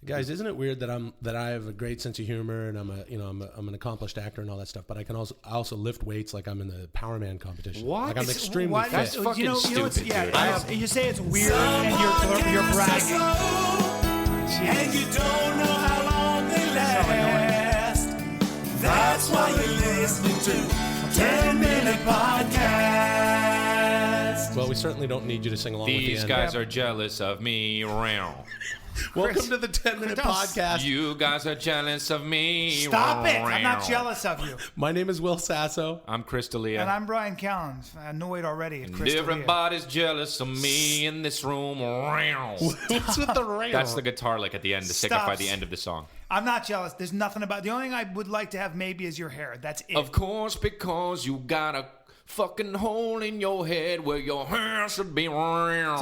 Guys, isn't it weird that I have a great sense of humor and I'm an accomplished actor and all that stuff, but I also lift weights like I'm in the Power Man competition. What? Like I'm extremely fit. That's fucking stupid. You say it's weird and you're bragging. And you don't know how long they last. That's why you're listening to 10-Minute Podcast. Well, we certainly don't need you to sing along with the These end. guys are jealous of me. Welcome to the 10-Minute Podcast. You guys are jealous of me. Stop it! I'm not jealous of you. My name is Will Sasso. I'm Chris D'Elia. And I'm Brian Callens. Annoyed already at And Chris D'Elia. everybody's jealous of me in this room. What's with the rail? That's the guitar lick at the end to signify Stop. the end of the song. I'm not jealous. There's nothing about. The only thing I would like to have maybe is your hair. That's it. Of course, because you got a fucking hole in your head where your hair should be round.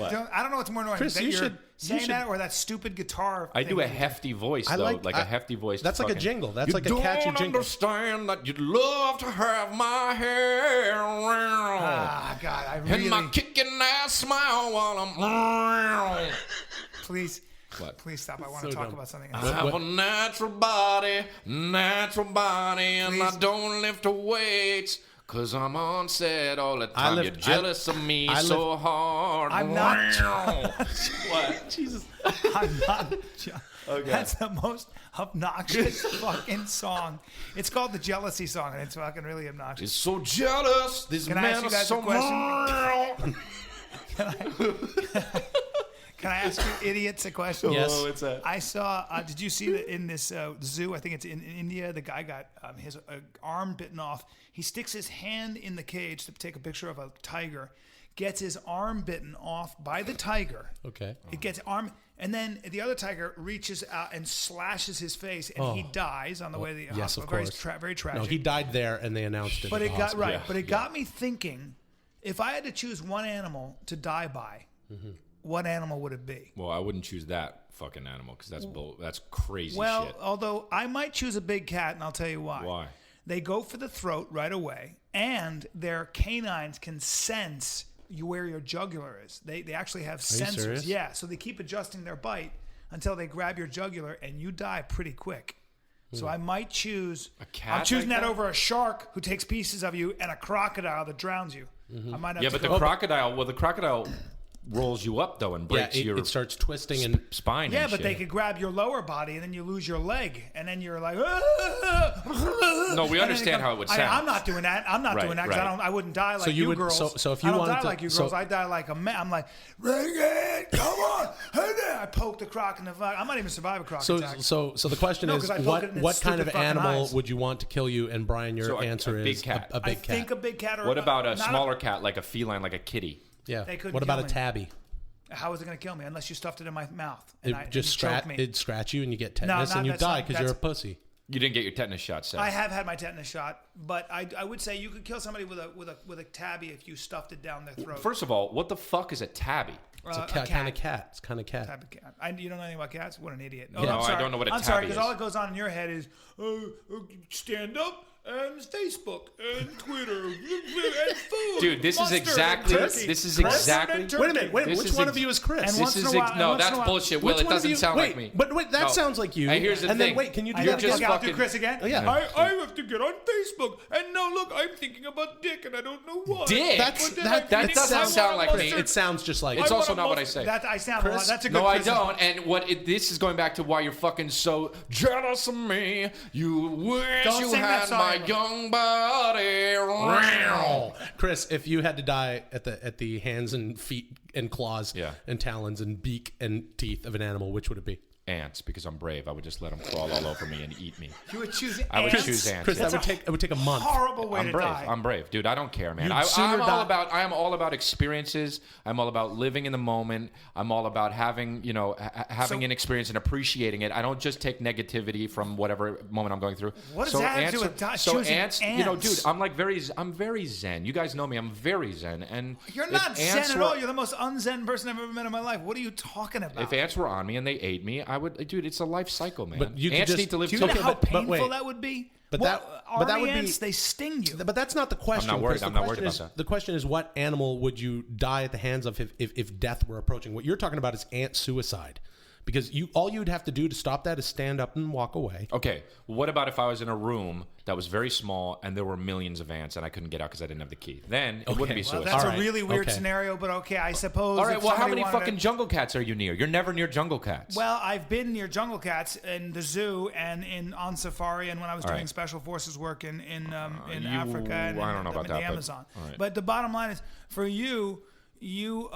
I don't know what's more annoying. Chris, that you you're should- saying that or that stupid guitar. I do a thing. hefty voice, though. Like a hefty voice. That's like a jingle. That's you like a catchy don't jingle. understand that you'd love to have my hair round. Ah, God, I And really. my kicking ass smile while I'm round. Please. What? Please stop. I want So to talk dumb. about something I else. have a natural body, and I Please. don't lift weights, cause I'm on set all the time. lift- You're jealous of me I so hard. I'm not. What? Jesus. I'm not. That's the most obnoxious fucking song. It's called the Jealousy Song, and it's fucking really obnoxious. It's so jealous. This Can I man ask you is guys so a question? round. Can I ask you idiots a question? Yes. Oh, it's that. I saw. Did you see that in this zoo? I think it's in India. The guy got his arm bitten off. He sticks his hand in the cage to take a picture of a tiger. Gets his arm bitten off by the tiger. Okay. It gets arm, and then the other tiger reaches out and slashes his face, and he dies on the way to the Yes, of hospital. course. Very tragic. No, he died there, and they announced it. But at it the got hospital. right. Yeah, But it got me thinking: if I had to choose one animal to die by, what animal would it be? Well, I wouldn't choose that fucking animal because that's crazy Well, shit. although I might choose a big cat, and I'll tell you why. Why? They go for the throat right away, and their canines can sense where your jugular is. They actually have you sensors. serious? Yeah, so they keep adjusting their bite until they grab your jugular, and you die pretty quick. So I might choose A cat I'm choosing like that that? over a shark who takes pieces of you and a crocodile that drowns you. I might have Yeah, to but the go- crocodile rolls you up though and Yeah, breaks it, your it starts twisting and spine. Yeah, and but shit. they could grab your lower body and then you lose your leg and then you're like. No, we understand how it would sound. I'm not doing that. I'm not Right, doing that because right. I wouldn't die like So you you would- girls. so if you I don't wanted die to- like you so- girls, I die like a man. I'm like, Reagan, come on, hey there. I poke the croc in the fuck. I might even survive a croc attack. So the question No, is, 'cause I poke it in its what kind stupid of fucking animal eyes. would you want to kill you? And Brian, your So answer a big is cat. a I big cat. think a big cat or What about a not smaller cat, like a feline, like a kitty? Yeah. They couldn't What about kill a me. tabby? How is it going to kill me unless you stuffed it in my mouth? And It just scratch. me. It'd scratch you, and you get tetanus, not- and you that's die not- because you're a that's- pussy. You didn't get your tetanus shot, Seth. I have had my tetanus shot, but I would say you could kill somebody with a tabby if you stuffed it down their throat. First of all, what the fuck is a tabby? It's a a cat, kind of cat. It's kind of cat. Type of cat. You don't know anything about cats? What an idiot. No, I don't know what a I'm sorry, tabby because is. all that goes on in your head is stand up and Facebook and Twitter and food. Dude, this is mustard, exactly. and turkey. This is Mustard exactly. and turkey. Wait a minute. This Which is one ex- of you is Chris? And This once is in a while- no, once in that's a while- bullshit. Will, Which it one of doesn't you- sound wait, like me. But that No. sounds like you. Hey, here's the and thing. then wait, can you do I You're that gotta just get again? out to fucking- Chris again. Oh, yeah. I have to get on Facebook, and now look, I'm thinking about dick, and I don't know why. Dick? That's But then that. I'm that thinking doesn't I sound want like mustard. me. It sounds just like. It's I also want a not what I mustard. say. That I sound a lot. Chris? That's a good. No, I Chris- don't. And this is going back to why you're fucking so jealous of me. You wish Don't you sing that had song my anymore. young body. Chris, if you had to die at the hands and feet and claws Yeah. and talons and beak and teeth of an animal, which would it be? Ants, because I'm brave. I would just let them crawl all over me and eat me. You would choose. I would ants? choose ants. Chris, yeah. it would take a month. Horrible way I'm to brave. die. I'm brave, dude. I don't care, man. You'd I sooner am all about experiences. I'm all about living in the moment. I'm all about having having an experience and appreciating it. I don't just take negativity from whatever moment I'm going through. What does that have to do with choosing ants? ants? Dude, I'm very zen. You guys know me. I'm very zen. And You're if not zen ants at were- all. You're the most unzen person I've ever met in my life. What are you talking about? If ants were on me and they ate me, I would. Dude, it's a life cycle, man. But you could ants just- need to live. do you know Okay, how but painful wait. that would be? But Well, that would be- ants, they sting you. But that's not the question. I'm not worried. Chris. The I'm not question worried is- about that. The question is, what animal would you die at the hands of if death were approaching? What you're talking about is ant suicide, Because all you'd have to do to stop that is stand up and walk away. Okay, what about if I was in a room that was very small and there were millions of ants and I couldn't get out because I didn't have the key? Then it wouldn't be Well, suicide. that's All a right, really weird okay. scenario, but okay, I suppose. All right, if well, how somebody many wanted fucking to- jungle cats are you near? You're never near jungle cats. Well, I've been near jungle cats in the zoo and on safari, and when I was doing right. special forces work in you- Africa and I don't know about in the that, but- Amazon. all right. But the bottom line is, for you, you're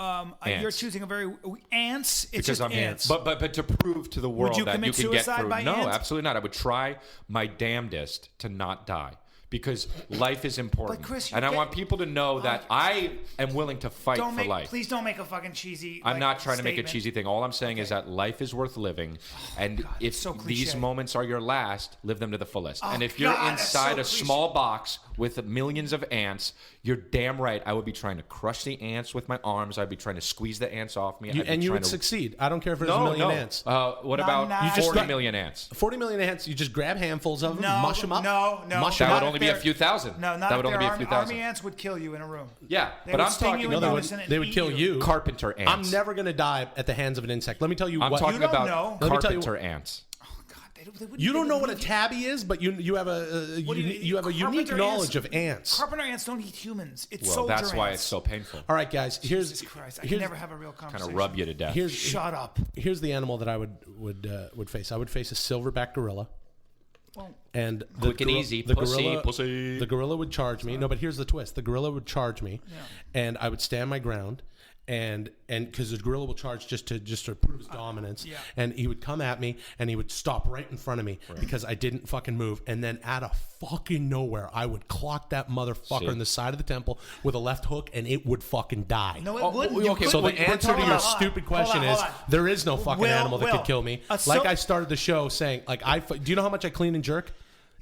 Ants. choosing a very ants. It's because just I'm ants. But to prove to the world you that commit you can get suicide through. by No, ants? absolutely not. I would try my damnedest to not die. Because life is important, But Chris, you and I get- want people to know that I am willing to fight for life. Please don't make a fucking cheesy. I'm like, not trying to make a statement. cheesy thing. All I'm saying is that life is worth living, and if so these cliche. moments are your last, live them to the fullest. and if you're God, that's inside so a cliche. small box with millions of ants, you're damn right. I would be trying to crush the ants with my arms. I'd be trying to squeeze the ants off me. I'd be And you trying would to... succeed. I don't care if there's a No, million no. ants. What No, about no. You just 40 got- million ants? 40 million ants, you just grab handfuls of them, No, mush them up. no, mush That them would up. only be a few thousand. No, not that if would only be they're a few army thousand. ants would kill you in a room. Yeah, They but would I'm sting talking you No, in they unison would, and they would eat kill you. carpenter ants. I'm never going to die at the hands of an insect. Let me tell you I'm what. talking don't about know. Let me tell you- carpenter ants. Oh God, they wouldn't You don't even know what a leave tabby is, but you have What do you have a unique carpenter knowledge of ants. Carpenter ants don't eat humans. It's Well, soldier that's why ants. it's so painful. All right, guys. Jesus Christ, I can here's never have a real Kind conversation. of rub you to death. Shut up. here's the animal that I would face. I would face a silverback gorilla. Well, And the Quick and easy, pussy. The gorilla would charge me. No, but here's the twist: the gorilla would charge me, and I would stand my ground, and because the gorilla will charge just to prove his dominance, yeah. and he would come at me, and he would stop right in front of me because I didn't fucking move, and then out of fucking nowhere, I would clock that motherfucker See? in the side of the temple with a left hook, and it would fucking die. no, it Oh, wouldn't. okay, You So couldn't. the answer to Hold your on. stupid Hold on, question hold is on. there is no fucking Will, animal that Will, could kill me. a Like sil- I started the show saying, like do you know how much I clean and jerk?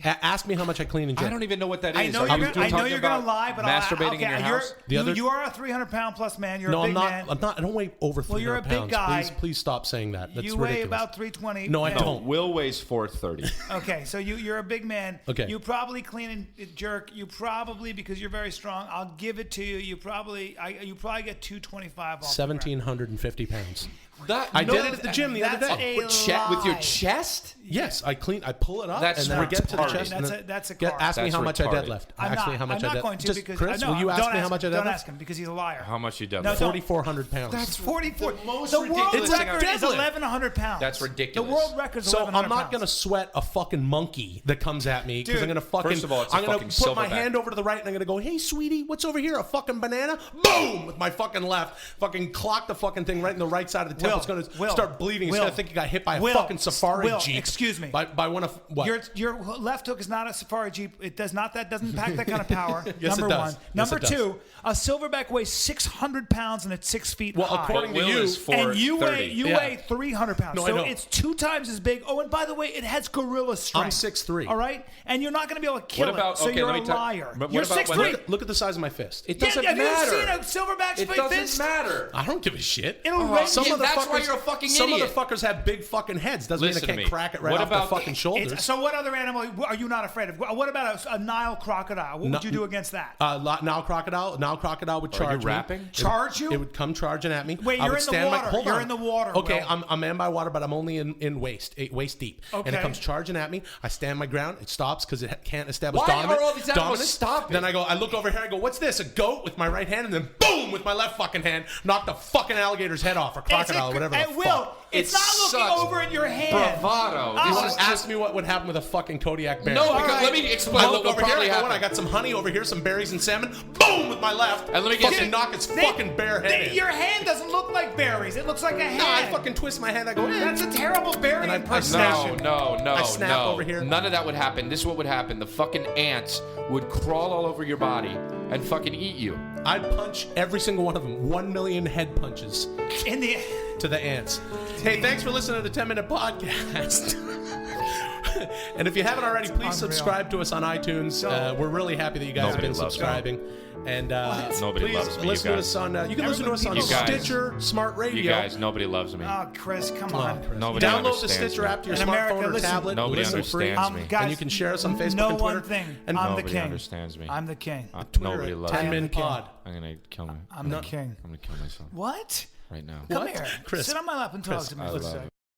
Ask me how much I clean and jerk. I don't even know what that is. I know Are you're you gonna talking about lie, but masturbating in your house. You are a 300-pound plus man. You're No, a I'm big not. man. I'm not. I don't weigh over 300 you're a big pounds. guy. Please stop saying that. That's You weigh ridiculous. about 320. No, I and- don't. Will weighs 430. Okay, so you're a big man. Okay. You probably clean and jerk. You probably, because you're very strong, I'll give it to you. You probably get 225 off. 1,750 pounds. That I did it at the gym the other That's day. a with your lie. chest? Yes, I clean. I pull it up That's and then I get to the retarded. chest. and then- That's a get- car. Ask me That's how much I retarded. deadlift. I'm Ask not, me how much I'm I not going to Just because Chris, no, will you don't ask me how much I Don't deadlift? ask him because he's a liar. How much you deadlift? No, don't. 4,400 pounds. That's 44. the most The world ridiculous thing record I've- is Deadlift. 1,100 pounds. That's ridiculous. The world record is So 1,100 I'm not pounds. going to sweat a fucking monkey that comes at me because Dude, I'm going to fucking. first of all, it's a I'm going fucking to put my silverback. hand over to the right and I'm going to go, "Hey, sweetie, what's over here? A fucking banana?" Boom! With my fucking left, fucking clock the fucking thing right in the right side of the temple. It's going to start bleeding. It's going to think you got hit by a fucking safari jeep. Excuse me. By one of what? Your left hook is not a safari jeep. It does not. That doesn't pack that kind of power. Yes, number it does. one. Yes, Number it does. two. A silverback weighs 600 pounds and it's 6 feet Well, high. according to Will you, is and you 430. weigh 300 pounds. No, I so know. it's 2 times as big. Oh, and by the way, it has gorilla strength. I'm 6'3". All right, and you're not going to be able to kill What about- it. So okay, you're let a me tell- liar. but what You're about when- 6'3". Look at the size of my fist. It doesn't have matter. you seen a silverback's It fist? doesn't matter. I don't give a shit. It'll raise Some you. That's why motherfuckers- you're a fucking Some idiot. motherfuckers have big fucking heads. Doesn't Listen to mean they me. can't crack it right What off about- the fucking shoulders. So what other animal are you not afraid of? What about a Nile crocodile? What would you do against that? Nile crocodile would charge me. rapping? Charge you? It would come charging at me. Wait, I you're would in the stand water. hold You're on. in the water, Okay, Will. I'm in by water, but I'm only in waist deep. And Okay. it comes charging at me. I stand my ground. It stops because it can't establish Why dominance. are all these animals dominance. stopping? Then I look over here. I go, "What's this? A goat?" With my right hand, and then boom with my left fucking hand, knock the fucking alligator's head off or crocodile or whatever. Hey, the Will, fuck. it's It not looking sucks. over at your hand. Bravado. Oh, You This want is to ask me what would happen with a fucking Kodiak bear? No, All because right. let me explain I what look will over here. probably I go, happen. I got some honey over here, some berries and salmon. Boom with my left. And let me get fucking you- knock its fucking bare head in. Your hand doesn't look like berries. It looks like a hand. No, I fucking twist my hand. I go, That's a terrible berry And I impersonation. No, I snap over here. None of that would happen. This is what would happen. The fucking ants would crawl all over your body and fucking eat you. I'd punch every single one of them. 1 million head punches In the to the ants. Hey, thanks for listening to the 10-Minute Podcast. And if you haven't already, please Unreal. subscribe to us on iTunes. We're really happy that you guys Nobody have been loves subscribing. And Nobody please loves me, you listen to guys. us on. You can listen to us on You guys. Stitcher, Smart Radio. You guys, nobody loves me. Oh, Chris, come Come on, on. Chris. Nobody Download the understands Stitcher me. app to your In smartphone America, or listen. tablet. Nobody listen free. understands me. Guys, And you can share us on Facebook know and Twitter. one thing. And I'm the Nobody king. understands me. I'm the king. Nobody loves 10 me. Min Pod. I'm gonna kill me. I'm the king. I'm gonna kill myself What? right now. Come What? here. Chris. Sit on my lap and talk Chris, to me I for a love second. it.